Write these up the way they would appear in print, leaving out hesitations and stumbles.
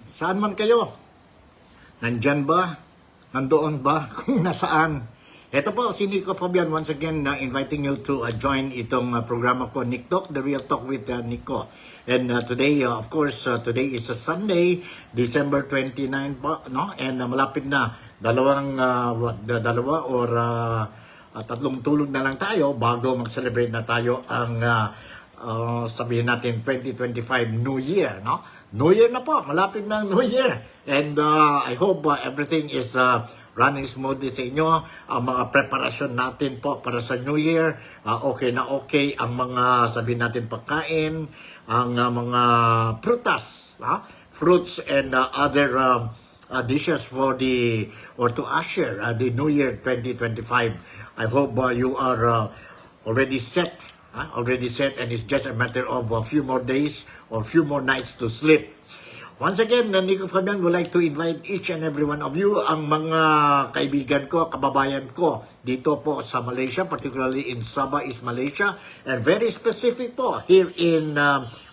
Saan man kayo? Nandyan ba? Nandoon ba? Kung nasaan? Ito po, si Nico Fabian once again inviting you to join itong programa ko, Nick Talk, The Real Talk with Nico. And today, of course, today is a Sunday, December 29 po, no? And malapit na dalawa or tatlong tulog na lang tayo bago mag-celebrate na tayo ang sabihin natin 2025 New Year, no? New Year na po, malapit na ang New Year. And I hope everything is running smoothly sa inyo. Ang mga preparasyon natin po para sa New Year, okay na okay. Ang mga sabihin natin pagkain, ang mga prutas, fruits and other dishes for to usher the New Year 2025. I hope you are already set, and it's just a matter of a few more days or few more nights to sleep. Once again, Nico Fabian would like to invite each and every one of you, ang mga kaibigan ko, kababayan ko, dito po sa Malaysia, particularly in Sabah, East Malaysia, and very specific po, here in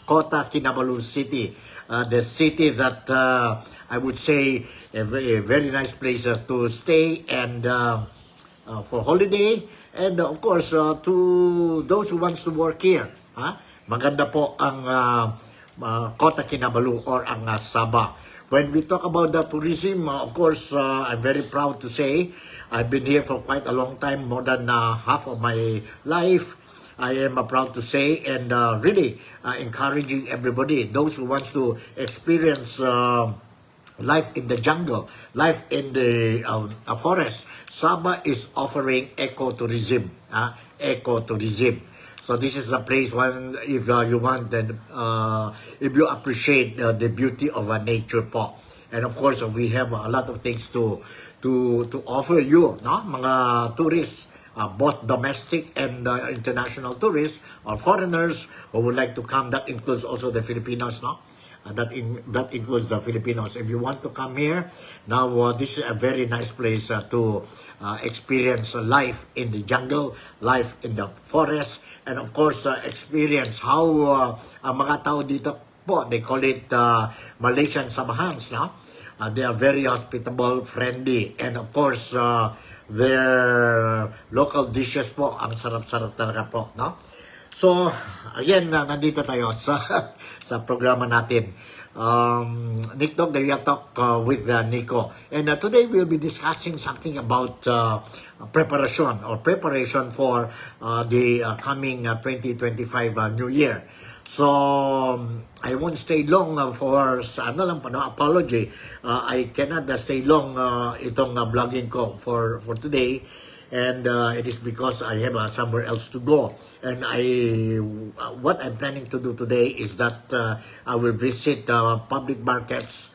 Kota Kinabalu City, the city that I would say a very nice place to stay and for holiday, and of course, to those who wants to work here, maganda po ang Kota Kinabalu or ang Sabah. When we talk about the tourism, of course, I'm very proud to say I've been here for quite a long time, more than half of my life. I am proud to say and really encouraging everybody, those who wants to experience life in the jungle, life in the forest. Sabah is offering ecotourism. Ecotourism. So this is a place when if you want and if you appreciate the beauty of nature po. And of course, we have a lot of things to offer you, no? Mga tourists, both domestic and international tourists or foreigners who would like to come. That includes also the Filipinos, no? That includes the Filipinos. If you want to come here, now this is a very nice place to experience life in the jungle, life in the forest, and of course experience how ang mga tao dito po, they call it Malaysian Sabahans, no? They are very hospitable, friendly, and of course their local dishes po, ang sarap-sarap talaga po, no? So again, nandito tayo sa programa natin, Nick Talk, The Real Talk with Nico. And today we'll be discussing something about preparation for the coming 2025 New Year. So I won't stay long for apology. I cannot stay long itong vlogging ko for today. And it is because I have somewhere else to go. And what I'm planning to do today is that I will visit the public markets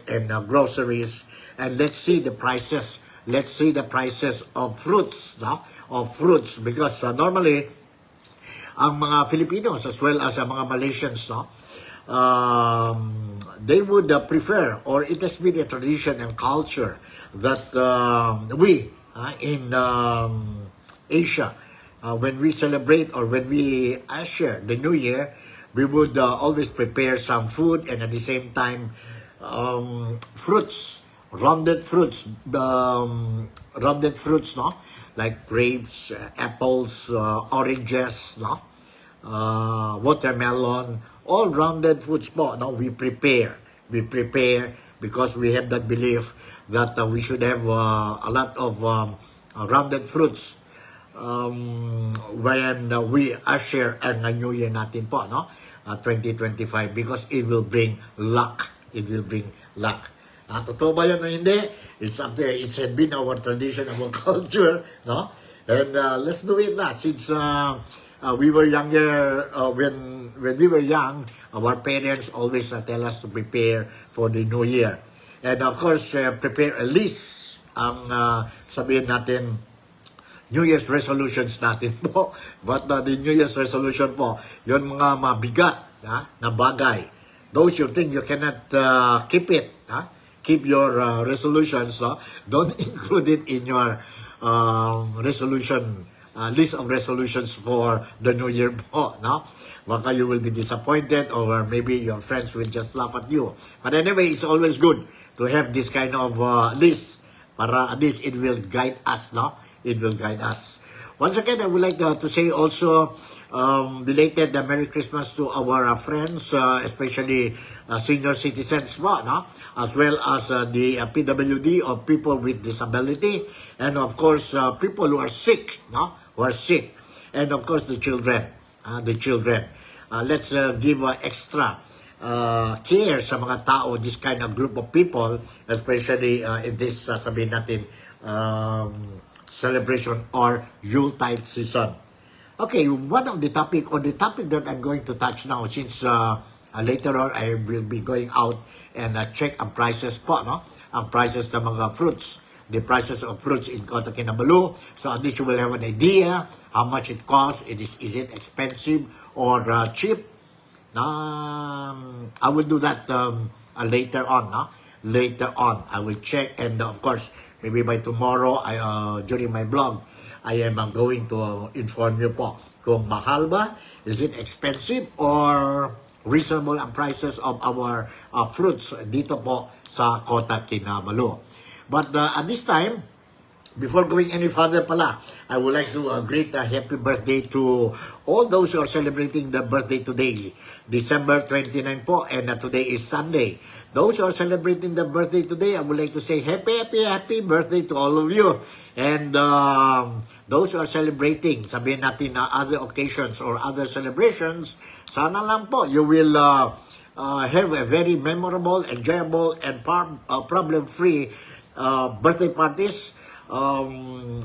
and groceries, and let's see the prices. Let's see the prices of fruits, no? Of fruits, because normally ang mga Filipinos as well as ang mga Malaysians, no? They would prefer, or it has been a tradition and culture that we in Asia, when we celebrate or when we usher the New Year, we would always prepare some food, and at the same time fruits, rounded fruits, no, like grapes, apples, oranges, no, watermelon, all rounded foods po, no, we prepare because we have that belief that we should have a lot of rounded fruits when we usher ang New Year natin po, no? 2025, because it will bring luck. It will bring luck. Totoo ba yan o hindi? It's been our tradition, our culture, no? And let's do it na. Since we were younger, when we were young, our parents always tell us to prepare for the New Year. And of course, prepare a list ang sabihin natin, New Year's resolutions natin po. But the New Year's resolution po, yun mga mabigat na bagay. Those you think you cannot keep it, keep your resolutions, don't include it in your resolution list of resolutions for the New Year po, no? Baka you will be disappointed or maybe your friends will just laugh at you. But anyway, it's always good to have this kind of list para at least it will guide us, no? It will guide us. Once again, I would like to say also belated Merry Christmas to our friends, especially senior citizens po, no? As well as the PWD or people with disability, and of course, people who are sick, no? Who are sick, and of course, the children. Let's give extra care sa mga tao, this kind of group of people, especially in this, sabihin natin, celebration or Yuletide season. Okay, one of the topic that I'm going to touch now, since later on I will be going out and check ang prices po, no? Ang prices ng mga fruits, the prices of fruits in Kota Kinabalu. So at least you will have an idea how much it costs. Is it expensive or cheap? I will do that later on, no? Later on, I will check, and of course, maybe by tomorrow, during my blog, I am going to inform you po kung mahal ba, is it expensive or reasonable ang prices of our fruits dito po sa Kota Kinabalu. But at this time, before going any further pala, I would like to greet a happy birthday to all those who are celebrating their birthday today. December 29 po, and today is Sunday. Those who are celebrating their birthday today, I would like to say happy birthday to all of you. And those who are celebrating, sabihin natin na other occasions or other celebrations, sana lang po you will have a very memorable, enjoyable, and problem-free birthday parties,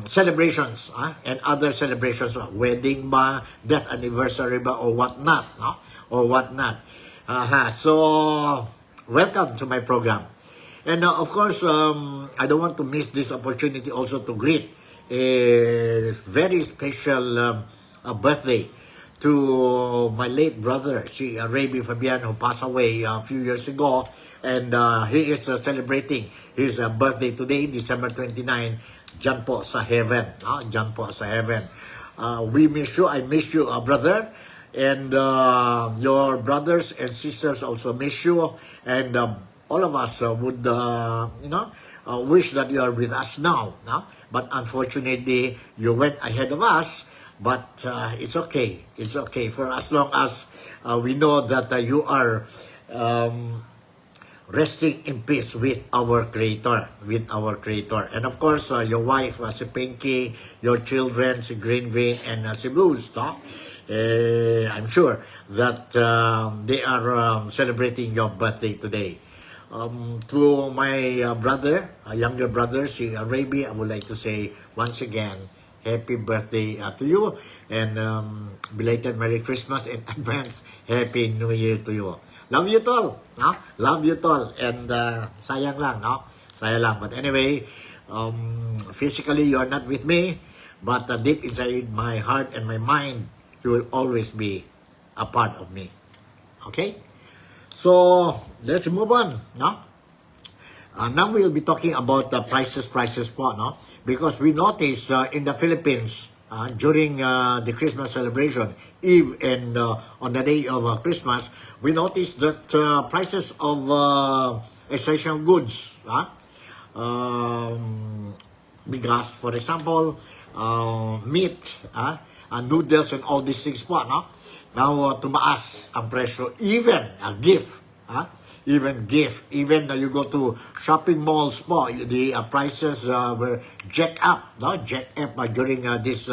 celebrations, and other celebrations, wedding ba, death anniversary ba, or whatnot, no? Or whatnot. So, welcome to my program. And of course, I don't want to miss this opportunity also to greet a very special birthday to my late brother, si Raby Fabian, who passed away a few years ago. And he is celebrating his birthday today, December 29, dyan po sa heaven. Dyan po sa heaven. We miss you, I miss you, brother. And your brothers and sisters also miss you. And all of us would, wish that you are with us now. No? But unfortunately, you went ahead of us. But it's okay. It's okay for as long as we know that you are resting in peace with our Creator. And of course, your wife, si Pinky, your children, si Green, and si Blues, no? I'm sure that they are celebrating your birthday today. To my brother, younger brother, si Raby, I would like to say once again, happy birthday to you, and belated Merry Christmas in advance, Happy New Year to you. Love you tol, no? Love you tol, and sayang lang, no? Sayang lang. But anyway, physically you are not with me, but deep inside my heart and my mind, you will always be a part of me. Okay? So, let's move on, no? Now we'll be talking about the prices po, no? Because we notice in the Philippines, during the Christmas celebration, Eve and on the day of Christmas, we notice that prices of essential goods, bigas, for example, meat, noodles, and all these things po, no? Now, tumaas ang presyo. Even a gift, even you go to shopping malls po, the prices were jacked up, no? Jacked up during this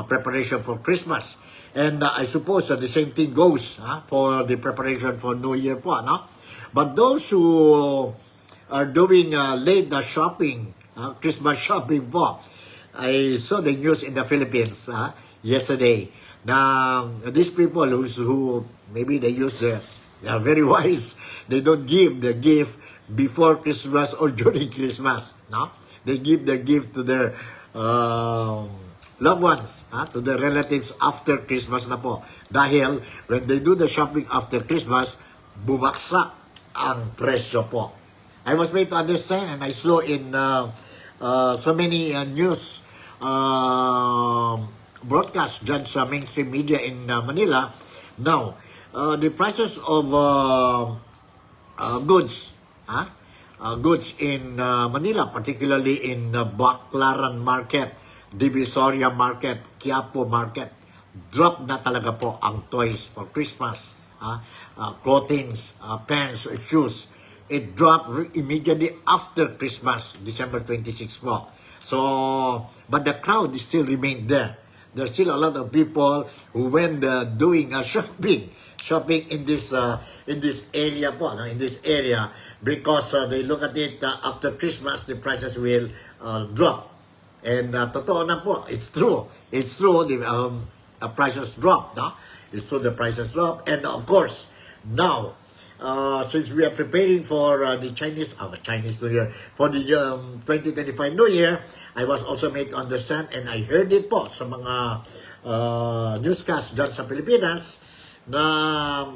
preparation for Christmas. And I suppose the same thing goes for the preparation for New Year po, no? But those who are doing late shopping, Christmas shopping po, I saw the news in the Philippines yesterday. Now, these people who maybe they are very wise. They don't give the gift before Christmas or during Christmas. No, they give the gift to their loved ones, to their relatives after Christmas na po. Dahil when they do the shopping after Christmas, bumaksak ang presyo po. I was made to understand, and I saw in so many news broadcast dyan sa mainstream media in Manila. Now, the prices of goods, goods in Manila, particularly in Baclaran Market, Divisoria Market, Quiapo Market, drop na talaga po ang toys for Christmas, clothings, pants, shoes. It dropped immediately after Christmas, December 26 po. So, but the crowd still remained there. There's still a lot of people who went doing shopping in this area po, in this area, because they look at it after Christmas, the prices will drop. And totoo na po, it's true. It's true, the prices drop, no? It's true, the prices drop. And of course, now, since we are preparing for the Chinese New Year, for the 2025 New Year, I was also made to understand, and I heard it po sa mga newscast dyan sa Pilipinas, na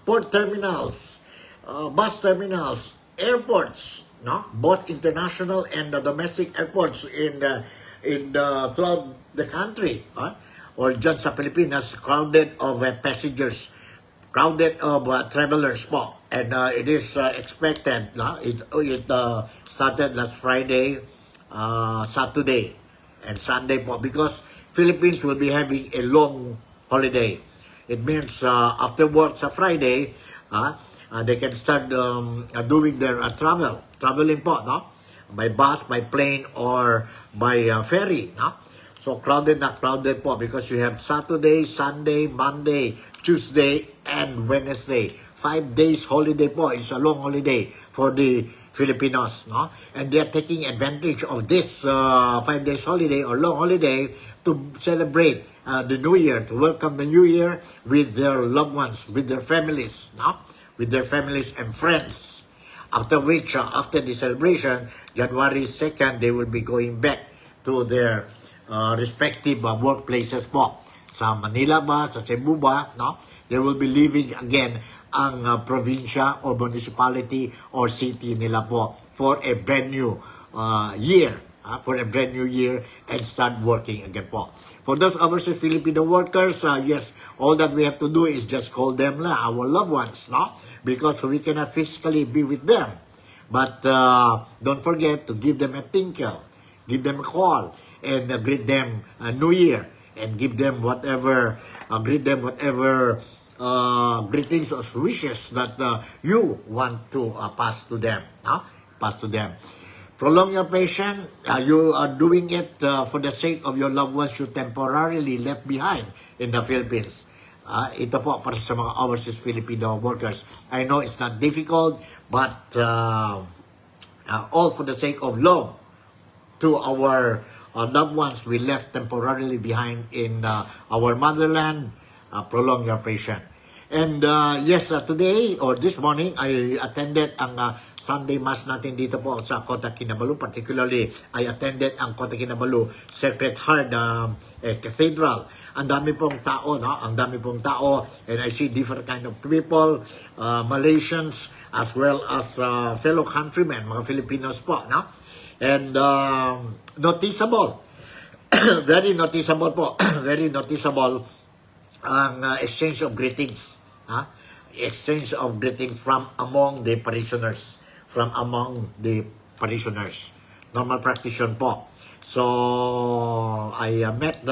port terminals, bus terminals, airports, no, both international and domestic airports throughout the country, or dyan sa Pilipinas, crowded of passengers, crowded of travelers po. And it is expected, it started last Friday, Saturday, and Sunday po, because Philippines will be having a long holiday. It means after work sa Friday, they can start doing their traveling po, no? By bus, by plane, or by ferry, no? So crowded po, because you have Saturday, Sunday, Monday, Tuesday, and Wednesday. 5 days holiday po. It's a long holiday for the Filipinos, no? And they are taking advantage of this 5 days holiday or long holiday to celebrate the New Year, to welcome the New Year with their loved ones, with their families, no? With their families and friends. After which, after the celebration, January 2nd, they will be going back to their respective workplaces po. Sa Manila ba, sa Cebu ba, no? They will be leaving again ang probinsya or municipality or city nila po for a brand new year. For a brand new year and start working again po. For those overseas Filipino workers, yes, all that we have to do is just call them our loved ones, no? Because we cannot physically be with them. But don't forget to give them a tinkle, give them a call, and greet them New Year, and give them whatever, greetings or wishes that you want to pass to them, no? Pass to them. Prolong your patience. You are doing it for the sake of your loved ones you temporarily left behind in the Philippines. Ito po para sa mga overseas Filipino workers. I know it's not difficult, but all for the sake of love to our loved ones we left temporarily behind in our motherland. Prolong your patience. And yes, today or this morning, I attended ang Sunday Mass natin dito po sa Kota Kinabalu. Particularly, I attended ang Kota Kinabalu Sacred Heart Cathedral. Ang dami pong tao, no? Ang dami pong tao, and I see different kind of people, Malaysians, as well as fellow countrymen, mga Filipinos po, no? And noticeable, very noticeable po, very noticeable ang exchange of greetings, exchange of greetings from among the parishioners, normal practitioner po. So I met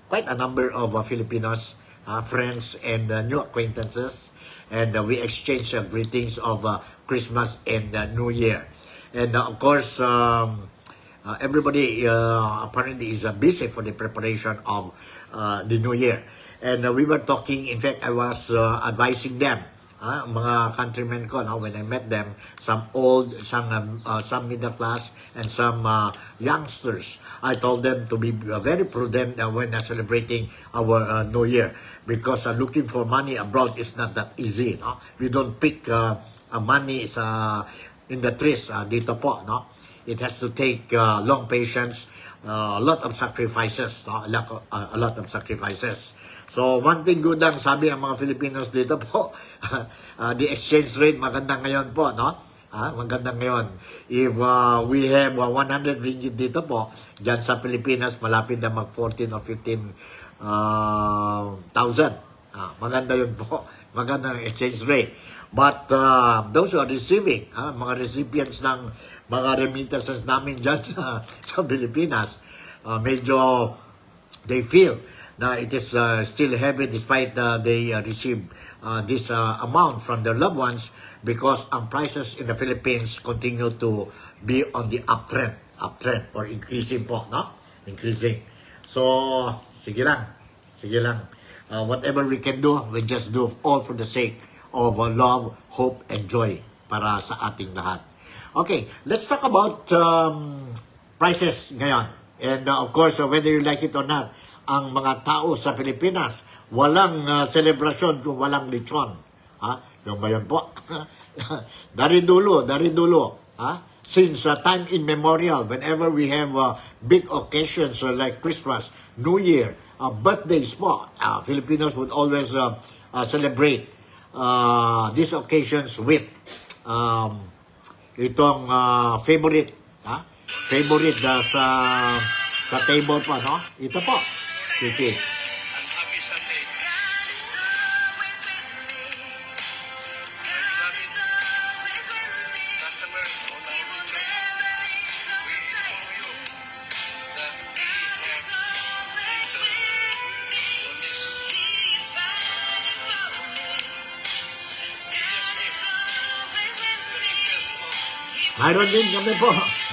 quite a number of Filipinos, friends and new acquaintances, and we exchanged greetings of Christmas and New Year. And of course, everybody apparently is busy for the preparation of the New Year. And we were talking, in fact, I was advising them, mga countrymen ko, no, when I met them, some old, some middle class, and some youngsters. I told them to be very prudent when celebrating our New Year, because looking for money abroad is not that easy. No? We don't pick money in the trees dito po. No? It has to take long patience, a lot of sacrifices. No? A lot of sacrifices. So, one thing good lang, sabi ang mga Filipinos dito po, the exchange rate maganda ngayon po, no? Maganda ngayon. If we have 100 ringgit dito po, dyan sa Pilipinas, malapit na mag 14 or 15 thousand. Maganda yun po. Maganda ang exchange rate. But those who are receiving, mga recipients ng mga remittances namin dyan sa Pilipinas, medyo they feel na it is still heavy despite they receive this amount from their loved ones, because ang prices in the Philippines continue to be on the uptrend or increasing po, no? Increasing. So, sige lang. Whatever we can do, we just do all for the sake of love, hope, and joy para sa ating lahat. Okay, let's talk about prices ngayon. And of course, whether you like it or not, ang mga tao sa Pilipinas, walang celebration kung walang lechon. Yung ba yan po? Dari dulo. Since time immemorial, whenever we have big occasions like Christmas, New Year, birthdays po, Filipinos would always celebrate these occasions with itong favorite sa table po, no? Ito po. Sisig.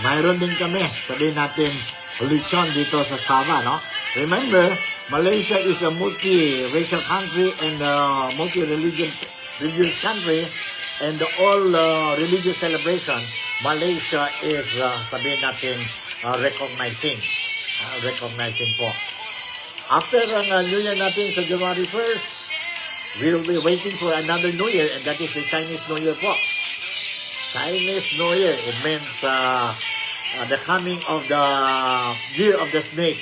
Mayroon din kami. Sabihin natin, lechon dito sa Sabah, no? Remember, Malaysia is a multi-racial country and multi-religious country, and all religious celebration, Malaysia is, sabihin natin, recognizing po. After ang New Year natin sa January 1st, we will be waiting for another New Year, and that is the Chinese New Year po. Chinese New Year, it means the coming of the Year of the Snake.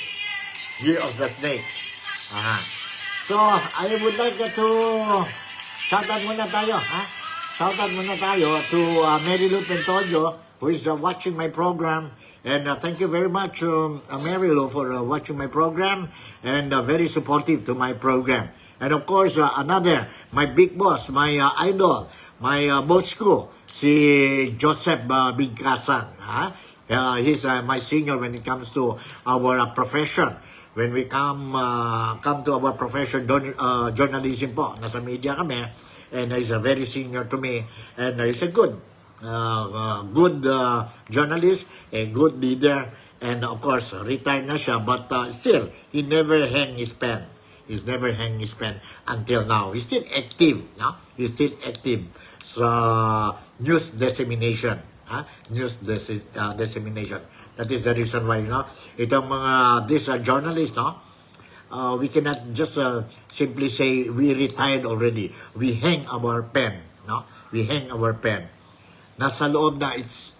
So, I would like to shout out muna tayo, to Mary Lou Pentojo, who is watching my program. And thank you very much, Mary Lou, for watching my program and very supportive to my program. And of course, another, my big boss, my idol, my boss ko, si Joseph Bigkasan. He's my senior when it comes to our profession. When we come to our profession, journalism po, nasa media kami, and he's a very senior to me, and he's a good journalist, a good leader, and of course, retired na siya, but still, he never hang his pen. He's never hang his pen until now. He's still active, no? He's still active sa news dissemination. Dissemination. That is the reason why, no? Itong mga, these journalists, no? We cannot just simply say we retired already. We hang our pen, no? We hang our pen. Nasa loob na, it's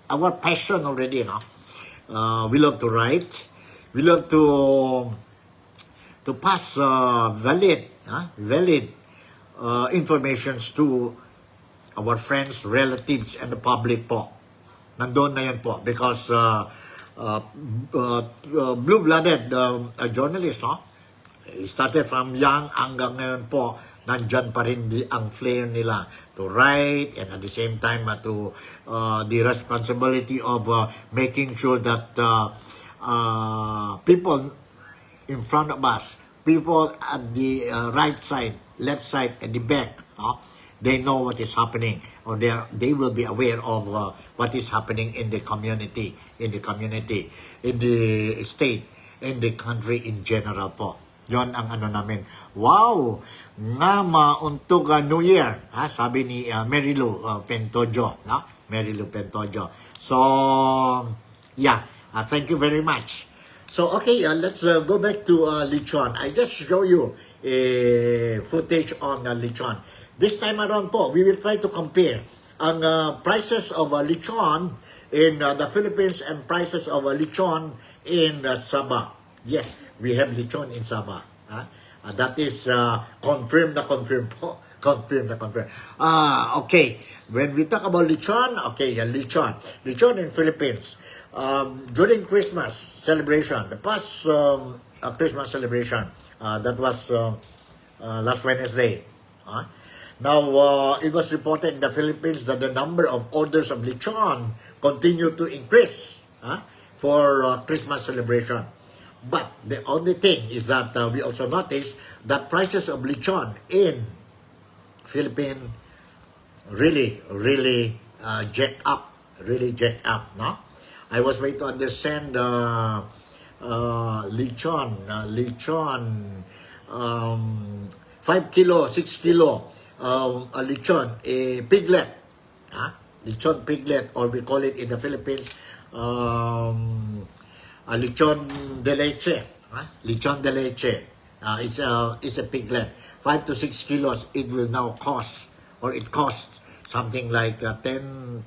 our passion already, no? We love to write. We love to pass valid informations to our friends, relatives, and the public po. Nandoon na yan po. Because blue-blooded journalist, no? Started from young hanggang ngayon po, nandyan pa rin ang flair nila to write, and at the same time to the responsibility of making sure that people in front of us, people at the right side, left side, and the back, no? They know what is happening, or they will be aware of what is happening in the community, in the state, in the country in general po. Yon ang ano namin. Wow! Nga mauntog New Year, sabi ni Mary Lou Pentojo, no? Mary Lou Pentojo. So, yeah, thank you very much. So, okay, let's go back to lechon. I just show you footage on lechon. This time around po, we will try to compare ang prices of lechon in the Philippines and prices of lechon in Sabah. Yes, we have lechon in Sabah. That is confirmed po. Confirm na confirm. Okay. When we talk about lechon, okay, lechon. Lechon in Philippines. During Christmas celebration, the past Christmas celebration, that was last Wednesday. Now, it was reported in the Philippines that the number of orders of lechon continue to increase for Christmas celebration. But the only thing is that we also noticed that prices of lechon in Philippines really jacked up. Really jacked up, no? I was made to understand lechon, 5 kilo, 6 kilo, lechon, piglet, lechon piglet, or we call it in the Philippines, lechon de leche, lechon de leche, it's a piglet, 5 to 6 kilos, it will now cost, or it costs something like 10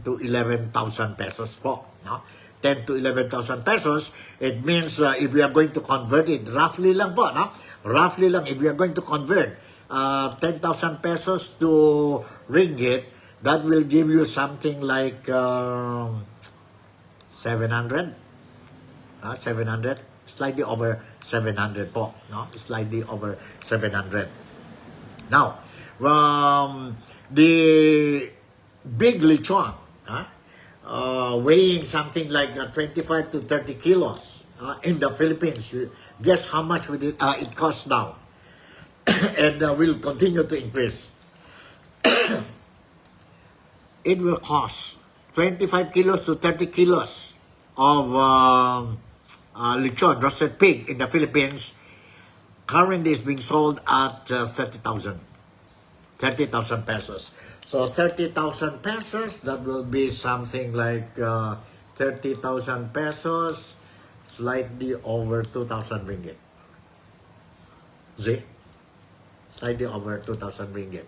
to 11,000 pesos po. No? 10 to 11,000 pesos, it means if we are going to convert it, roughly lang po, no? Roughly lang, if we are going to convert 10,000 pesos to ringgit, that will give you something like 700, 700, slightly over 700 po, no? Slightly over 700. Now, the big lechon, weighing something like 25 to 30 kilos in the Philippines. Guess how much will it costs now? And will continue to increase. It will cost 25 kilos to 30 kilos of lechon, roasted pig in the Philippines. Currently is being sold at 30,000 pesos. So 30,000 pesos, that will be something like 30,000 pesos, slightly over 2,000 ringgit. See? Slightly over 2,000 ringgit.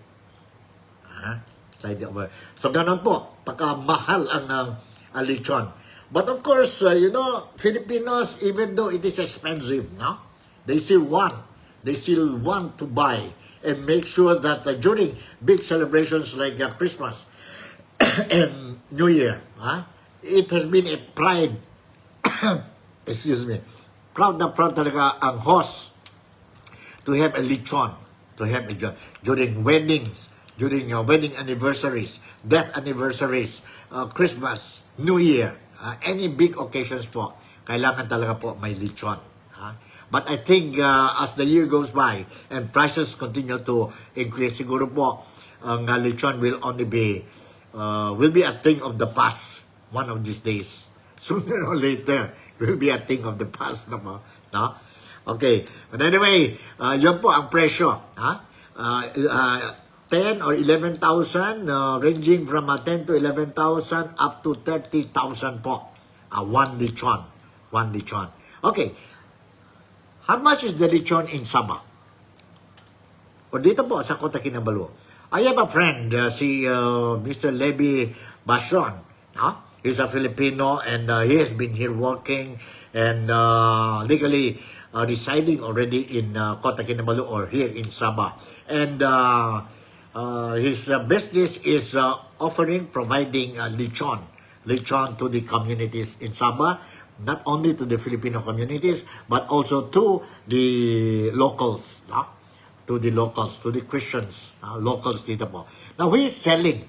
Slightly over. So ganun po, pagka-mahal ang lechon. But of course, Filipinos, even though it is expensive, no? They still want to buy and make sure that during big celebrations like Christmas and New Year, it has been a pride, excuse me, proud na proud talaga ang host to have a lechon, during weddings, during wedding anniversaries, death anniversaries, Christmas, New Year, any big occasions po, kailangan talaga po may lechon. But I think as the year goes by and prices continue to increase, siguro po ang lechon will only be a thing of the past one of these days. Sooner or later, will be a thing of the past na po. No? Okay. But anyway, yun po ang presyo. 10 or 11,000, ranging from 10 to 11,000 up to 30,000 po. One lechon. Okay. How much is the lechon in Sabah? O dito po sa Kota Kinabalu. I have a friend, si Mr. Levi Bashon. He's a Filipino and he has been here working and legally residing already in Kota Kinabalu or here in Sabah. And his business is providing lechon to the communities in Sabah. Not only to the Filipino communities, but also to the locals, to the Christians, locals dito po. Now, he's selling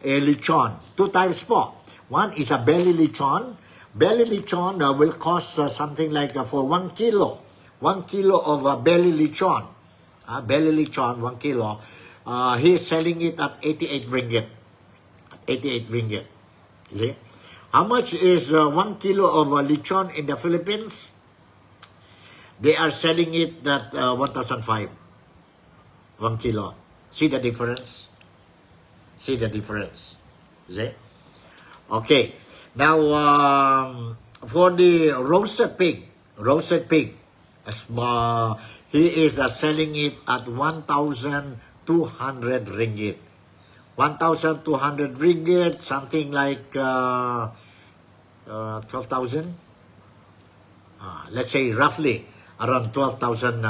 a lechon, 2 types po. One is a belly lechon. Belly lechon will cost something like for 1 kilo. 1 kilo of belly lechon. Belly lechon, 1 kilo. He's selling it at 88 ringgit. 88 ringgit. See? How much is 1 kilo of lechon in the Philippines? They are selling it at 1,500. 1 kilo. See the difference? See? Okay. Now, for the roasted pig, he is selling it at 1,200 ringgit. 1,200 ringgit, something like 12,000. Let's say roughly around 12,000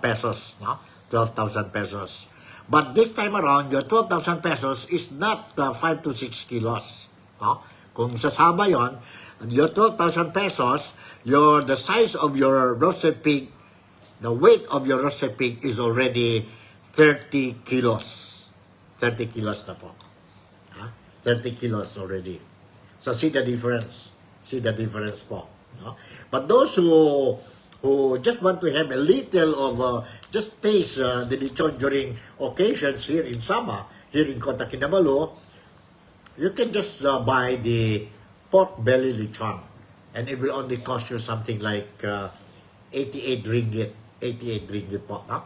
pesos. No? 12,000 pesos. But this time around, your 12,000 pesos is not 5 to 6 kilos. No? Kung sasama yon, your 12,000 pesos, the size of your roasted pig, the weight of your roasted pig is already 30 kilos. 30 kilos na po. 30 kilos already. So see the difference. See the difference po. No? But those who just want to have a little of just taste the lechon during occasions here in Sama, here in Kota Kinabalu, you can just buy the pork belly lechon, and it will only cost you something like 88 ringgit. 88 ringgit po. No?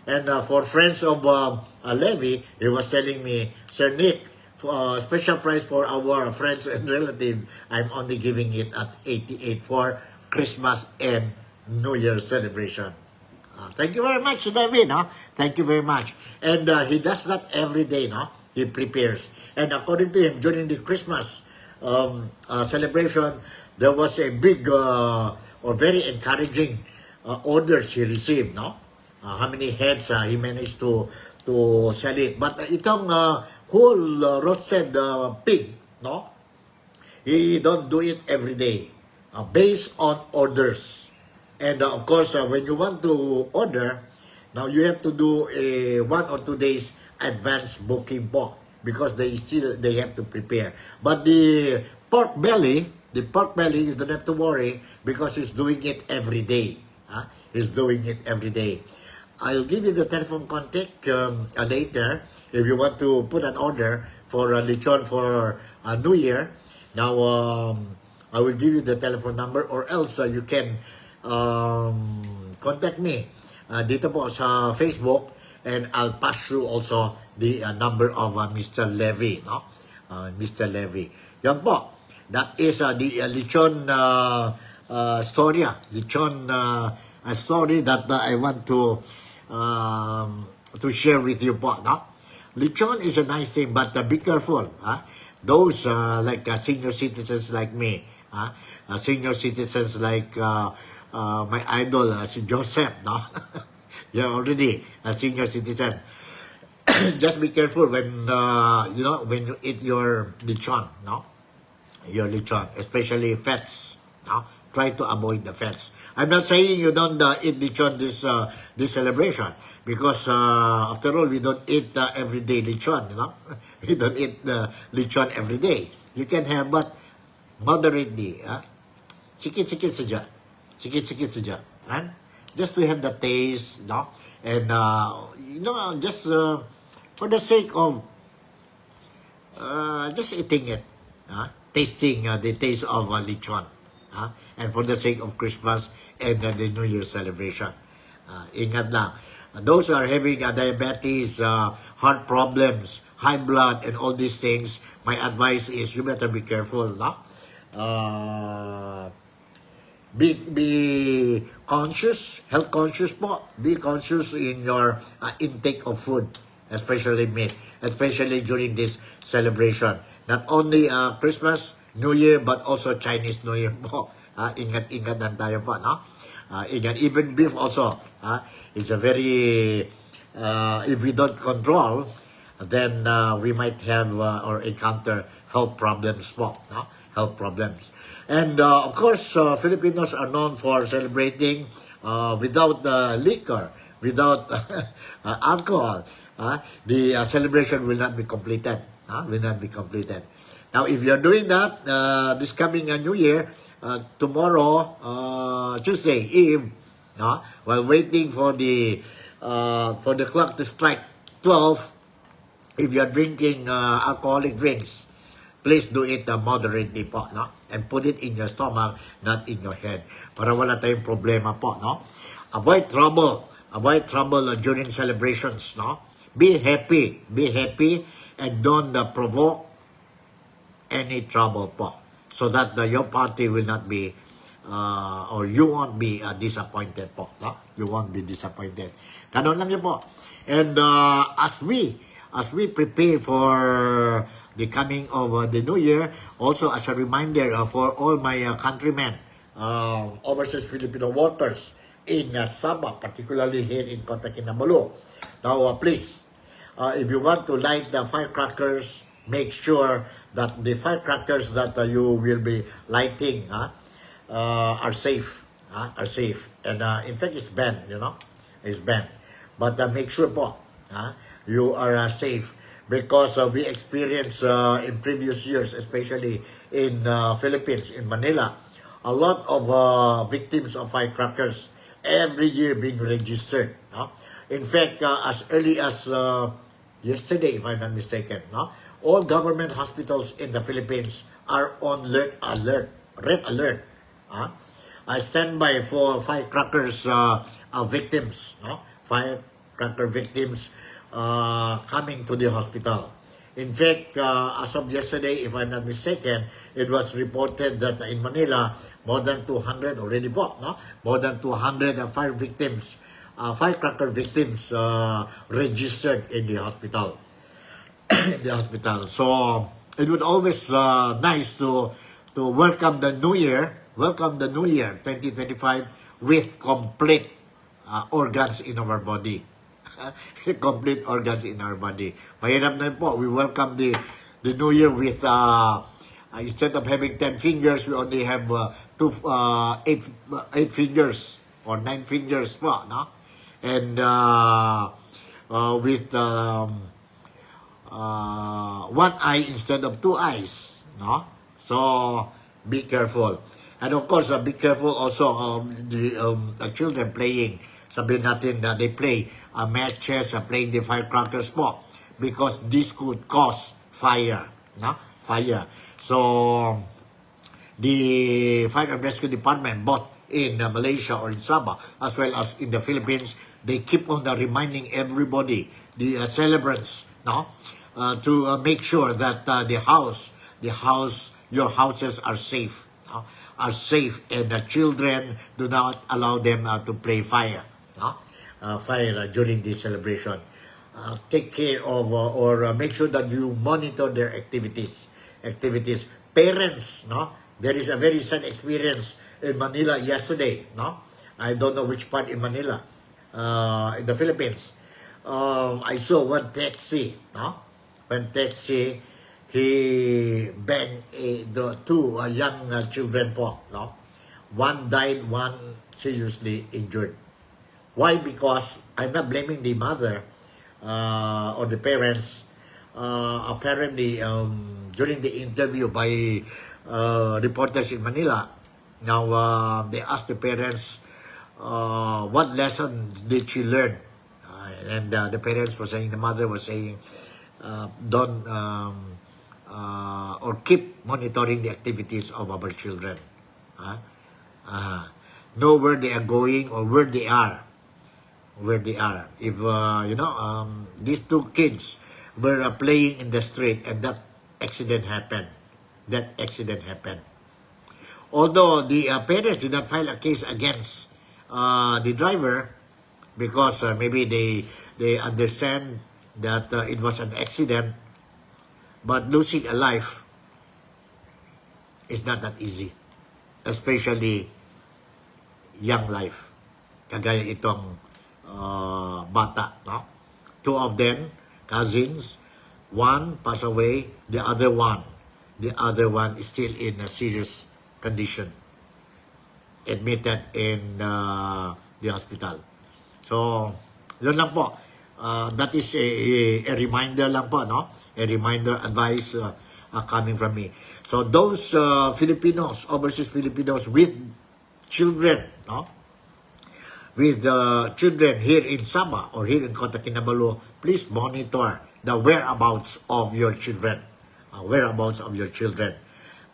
And for friends of Levi, he was telling me, Sir Nick, special price for our friends and relatives, I'm only giving it at 88 for Christmas and New Year celebration. Thank you very much, David. No? Thank you very much. And he does that every day. No? He prepares. And according to him, during the Christmas celebration, there was a big or very encouraging orders he received. No? How many heads he managed to sell it. But itong whole roasted pig, no? He don't do it every day. Based on orders. And of course, when you want to order, now you have to do a 1 or 2 days advance booking po, because they have to prepare. But the pork belly, you don't have to worry, because he's doing it every day. He's doing it every day. I'll give you the telephone contact later if you want to put an order for lechon for New Year. Now, I will give you the telephone number, or else you can contact me dito po sa Facebook, and I'll pass you also the number of Mr. Levy. No? Mr. Levy. Yan po. That is the lechon story. Lechon story that I want to share with you po. No? Lechon is a nice thing, but be careful. Those like senior citizens like me, senior citizens like my idol, si Joseph, no? You're already a senior citizen. Just be careful when when you eat your lechon, no? Your lechon, especially fats, no? Try to avoid the fats. I'm not saying you don't eat lechon this celebration, because after all, we don't eat everyday lechon, you know? We don't eat lechon every day. You can have, but moderately, sikit-sikit saja. Sikit-sikit saja. Right? Just to have the taste, no? And, just for the sake of just eating it, tasting the taste of lechon, and for the sake of Christmas and the New Year celebration. Ingat lang. Those are having diabetes, heart problems, high blood, and all these things, my advice is you better be careful, no? Be conscious, health conscious po. Be conscious in your intake of food, especially meat, especially during this celebration. Not only Christmas, New Year, but also Chinese New Year po. Ingat-ingat lang tayo po, no? Ingat, even beef also. It's a very, if we don't control, then we might have or encounter health problems po, no? Health problems. And of course, Filipinos are known for celebrating without liquor, without alcohol. The celebration will not be completed. Will not be completed. Now, if you're doing that this coming New Year, tomorrow, Tuesday Eve, while waiting for the clock to strike 12, if you're drinking alcoholic drinks, please do it moderately po, no? And put it in your stomach, not in your head, para wala tayong problema po, no? Avoid trouble during celebrations, no? Be happy, and don't provoke any trouble po, so that your party will not be or you won't be disappointed po, no? You won't be disappointed. Ganun lang yun po. And as we prepare for the coming of the New Year, also as a reminder for all my countrymen, overseas Filipino workers in Sabah, particularly here in Kota Kinabalu. Now, please, if you want to light the firecrackers, make sure that the firecrackers that you will be lighting are safe. Are safe. And in fact, it's banned, it's banned. But make sure po, you are safe. Because we experienced in previous years, especially in Philippines, in Manila, a lot of victims of firecrackers every year being registered. In fact, as early as yesterday, if I'm not mistaken, all government hospitals in the Philippines are on red alert. I stand by for firecrackers victims, firecracker victims coming to the hospital. In fact, as of yesterday, if I'm not mistaken, it was reported that in Manila, more than 200 already more than 200 firecracker victims registered in the hospital. So it would always nice to welcome the new year 2025 with complete organs in our body. Complete organs in our body. Mahirap na po. We welcome the new year with instead of having 10 fingers, we only have 8 fingers or 9 fingers po, and with one eye instead of 2 eyes, So be careful. And of course, be careful also the children playing. Sabihin natin na they play matches, playing the firecrackers po, because this could cause fire. Fire. So, the Fire and Rescue Department, both in Malaysia or in Sabah, as well as in the Philippines, they keep on reminding everybody, the celebrants, to make sure that your houses are safe. Are safe, and the children do not allow them to play fire. Fire during this celebration. Take care of or make sure that you monitor their activities. Parents, there is a very sad experience in Manila yesterday. I don't know which part in Manila, in the Philippines. I saw one taxi. One taxi, he banged the two young children po. One died, one seriously injured. Why? Because I'm not blaming the mother or the parents. Apparently, during the interview by reporters in Manila, now they asked the parents what lesson did she learn, and the parents were saying, the mother was saying, don't or keep monitoring the activities of our children. Know where they are going or where they are. If these two kids were playing in the street and that accident happened. Although the parents did not file a case against the driver, because maybe they understand that it was an accident, but losing a life is not that easy, especially young life. Kagaya itong bata, Two of them, cousins, one passed away, the other one is still in a serious condition, admitted in the hospital. So, yun lang po. That is a reminder lang po, A reminder, advice coming from me. So, those Filipinos, overseas Filipinos with children, with children here in Sabah or here in Kota Kinabalu, please monitor the whereabouts of your children.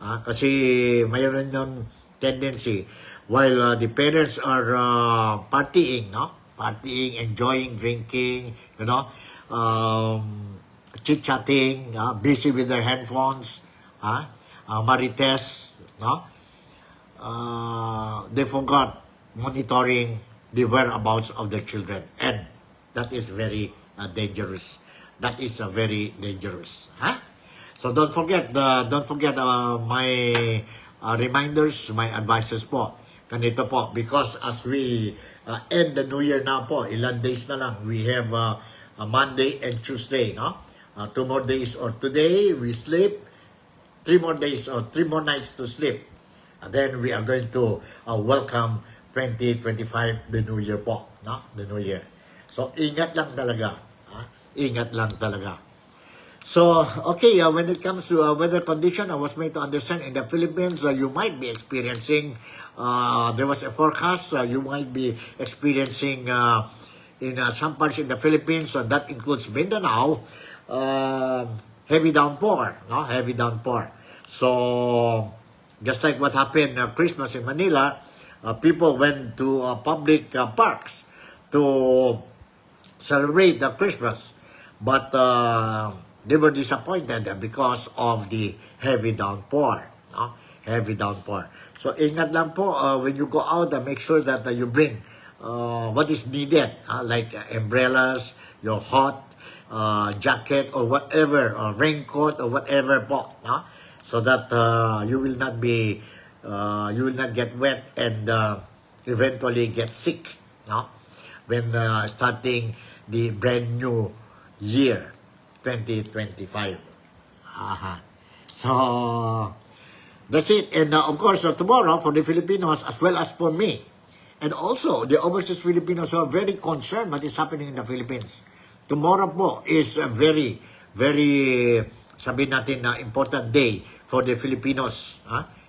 Kasi mayroon yung tendency, while the parents are partying, enjoying, drinking, chit-chatting, busy with their handphones, marites, they forgot monitoring the whereabouts of their children, and that is very dangerous. That is very dangerous. So don't forget my reminders, my advices po. Ganito po, because as we end the New Year na po. Ilan days na lang. We have a Monday and Tuesday, no? 2 more days or today we sleep, 3 more days or 3 more nights to sleep. And then we are going to welcome 2025, the New Year po, no? The New Year. So, ingat lang talaga. Ingat lang talaga. So, okay, when it comes to weather condition, I was made to understand in the Philippines, you might be experiencing, there was a forecast, you might be experiencing in some parts in the Philippines, that includes Mindanao, heavy downpour, no? Heavy downpour. So, just like what happened Christmas in Manila, people went to public parks to celebrate the Christmas, but they were disappointed because of the heavy downpour, no? Heavy downpour. So ingat lang po when you go out, make sure that you bring what is needed, like umbrellas, your hot jacket or whatever, or raincoat or whatever po, no? So that you will not get wet and eventually get sick, no? When starting the brand new year 2025. So that's it. And of course tomorrow for the Filipinos as well as for me, and also the overseas Filipinos are very concerned what is happening in the Philippines. Tomorrow po is a very, very, sabihin natin na important day for the Filipinos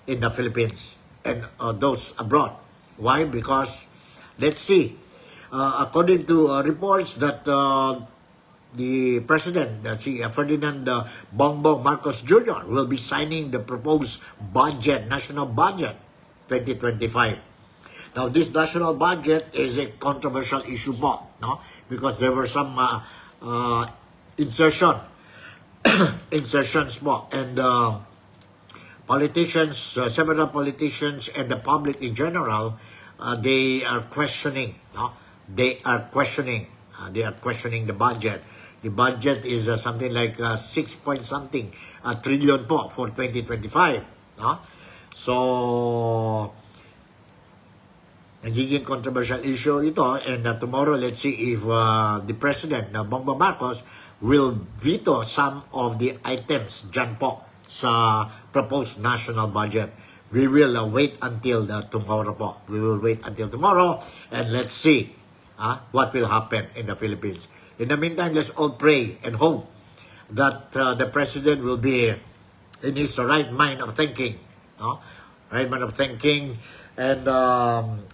in the Philippines and those abroad. Why? Because let's see. According to reports that the president, si Ferdinand Bongbong Marcos Jr. will be signing the proposed budget, national budget 2025. Now, this national budget is a controversial issue po, no? Because there were some insertions po, and politicians, several politicians and the public in general, they are questioning, no? They are questioning the budget. The budget is something like 6 point something trillion po for 2025. No? So, nagiging controversial issue ito, and tomorrow let's see if the President, Bongbong Marcos, will veto some of the items dyan po sa proposed national budget. We will wait until tomorrow po. We will wait until tomorrow and let's see what will happen in the Philippines. In the meantime, let's all pray and hope that the President will be in his right mind of thinking, no? Right mind of thinking, and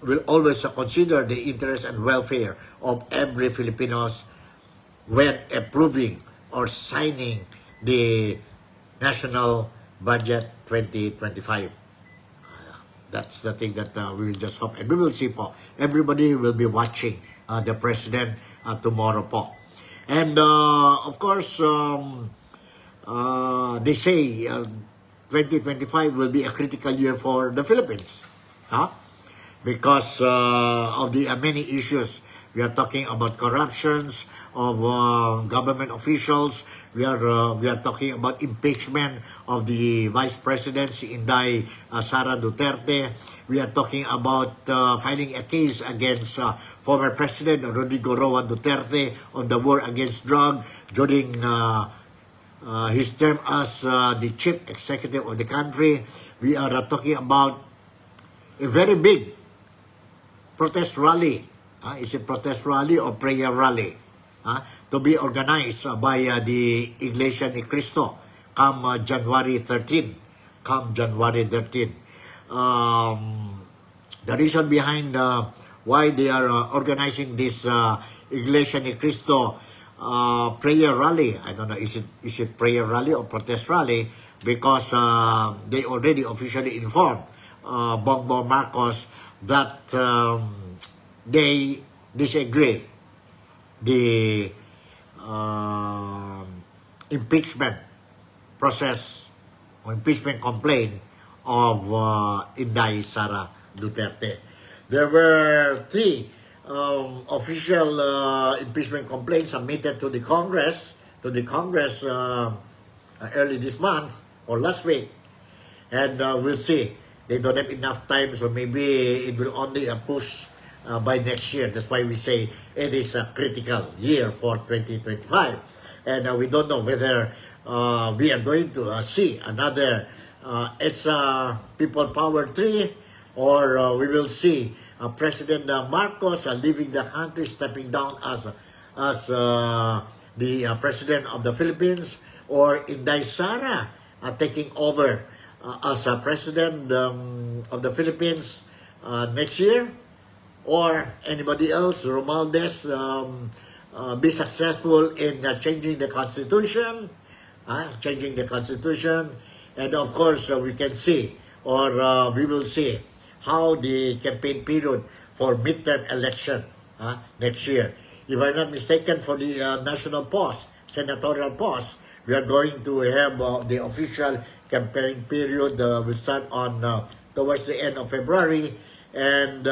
will always consider the interest and welfare of every Filipinos when approving or signing the National Budget 2025. That's the thing that we will just hope, and we will see po. Everybody will be watching the President tomorrow po. And of course, they say 2025 will be a critical year for the Philippines, because of the many issues. We are talking about corruptions of government officials. We are talking about impeachment of the Vice President, si Inday Sara Duterte. We are talking about filing a case against former President Rodrigo Roa Duterte on the war against drug during his term as the chief executive of the country. We are talking about a very big protest rally. Is it protest rally or prayer rally? To be organized by the Iglesia ni Cristo come January 13. Come January 13. The reason behind why they are organizing this Iglesia ni Cristo prayer rally, I don't know, is it prayer rally or protest rally? Because they already officially informed Bongbong Marcos that they disagree the impeachment process or impeachment complaint of Inday Sara Duterte. There were 3 official impeachment complaints submitted to the Congress early this month or last week, and we'll see. They don't have enough time, so maybe it will only push by next year. That's why we say it is a critical year for 2025. And we don't know whether we are going to see another it's people power 3, or we will see President Marcos leaving the country, stepping down as the President of the Philippines, or Inday Sara taking over as President of the Philippines next year, or anybody else, Romualdez, be successful in changing the Constitution, and of course we can see, or we will see how the campaign period for midterm election next year. If I'm not mistaken, for the national post, senatorial post, we are going to have the official campaign period will start on towards the end of February, and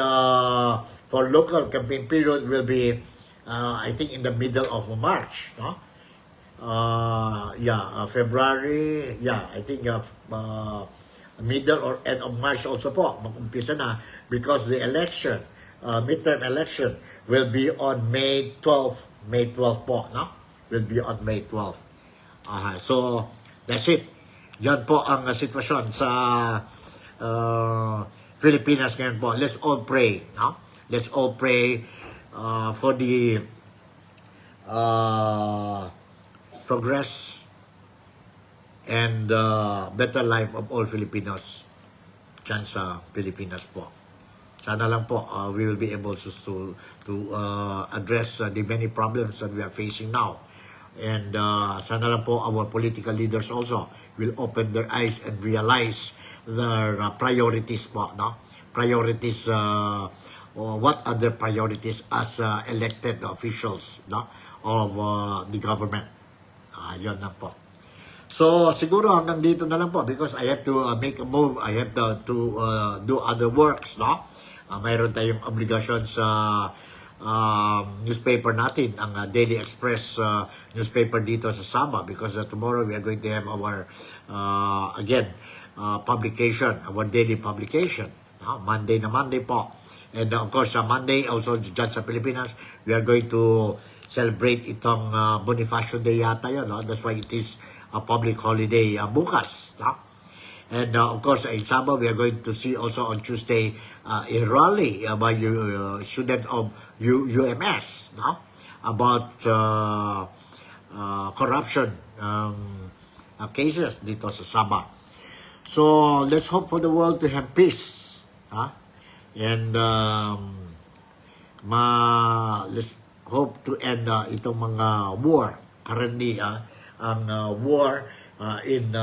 for local campaign period will be I think in the middle of March, no? February, I think middle or end of March also po, mag-umpisa na, because the election, midterm election, will be on May 12 po, no? Will be on May 12. So, that's it. Yan po ang sitwasyon sa Pilipinas ngayon po. Let's all pray, no? Let's all pray for the progress and better life of all Filipinos dyan sa Pilipinas po. Sana lang po we will be able to address the many problems that we are facing now. And sana lang po our political leaders also will open their eyes and realize their priorities po, no? Priorities, what are their priorities as elected officials, no? Of the government. Yun lang po. So, siguro hanggang dito na lang po, because I have to make a move. I have to do other works, no? Mayroon tayong obligasyon sa newspaper natin, ang Daily Express newspaper dito sa Sabah, because tomorrow we are going to have our publication, our daily publication. Monday na Monday po. And of course, Monday also dyan sa Pilipinas, we are going to celebrate itong Bonifacio Day yata yun, no? That's why it is a public holiday bukas, no? And of course, in Sabah, we are going to see also on Tuesday a rally by students of UMS, no? About corruption cases dito sa Sabah. So, let's hope for the world to have peace, and let's hope to end itong mga war. Currently, ang war in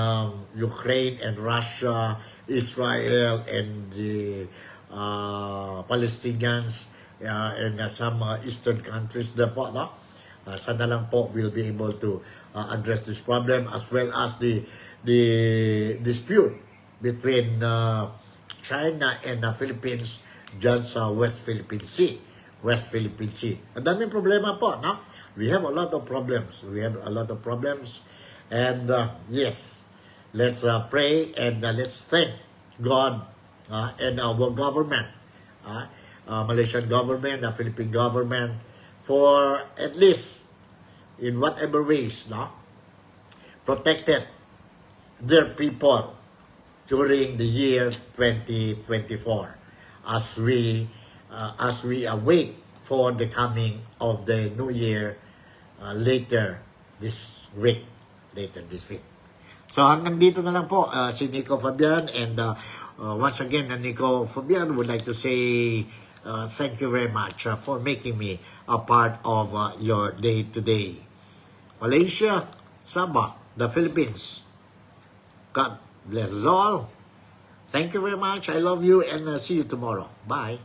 Ukraine and Russia, Israel, and the Palestinians, and some eastern countries na po, no? Sana lang po we'll be able to address this problem, as well as the dispute between China and the Philippines dyan sa West Philippine Sea. Ang daming problema po, no? We have a lot of problems. And yes, let's pray, and let's thank God and our government, Malaysian government, the Philippine government, for at least in whatever ways, no, protected their people during the year 2024, as we await for the coming of the new year later this week. So hanggang dito na lang po, si Nico Fabian, and once again, Nico Fabian would like to say thank you very much for making me a part of your day-to-day. Malaysia, Sabah, the Philippines. God bless us all. Thank you very much. I love you, and see you tomorrow. Bye.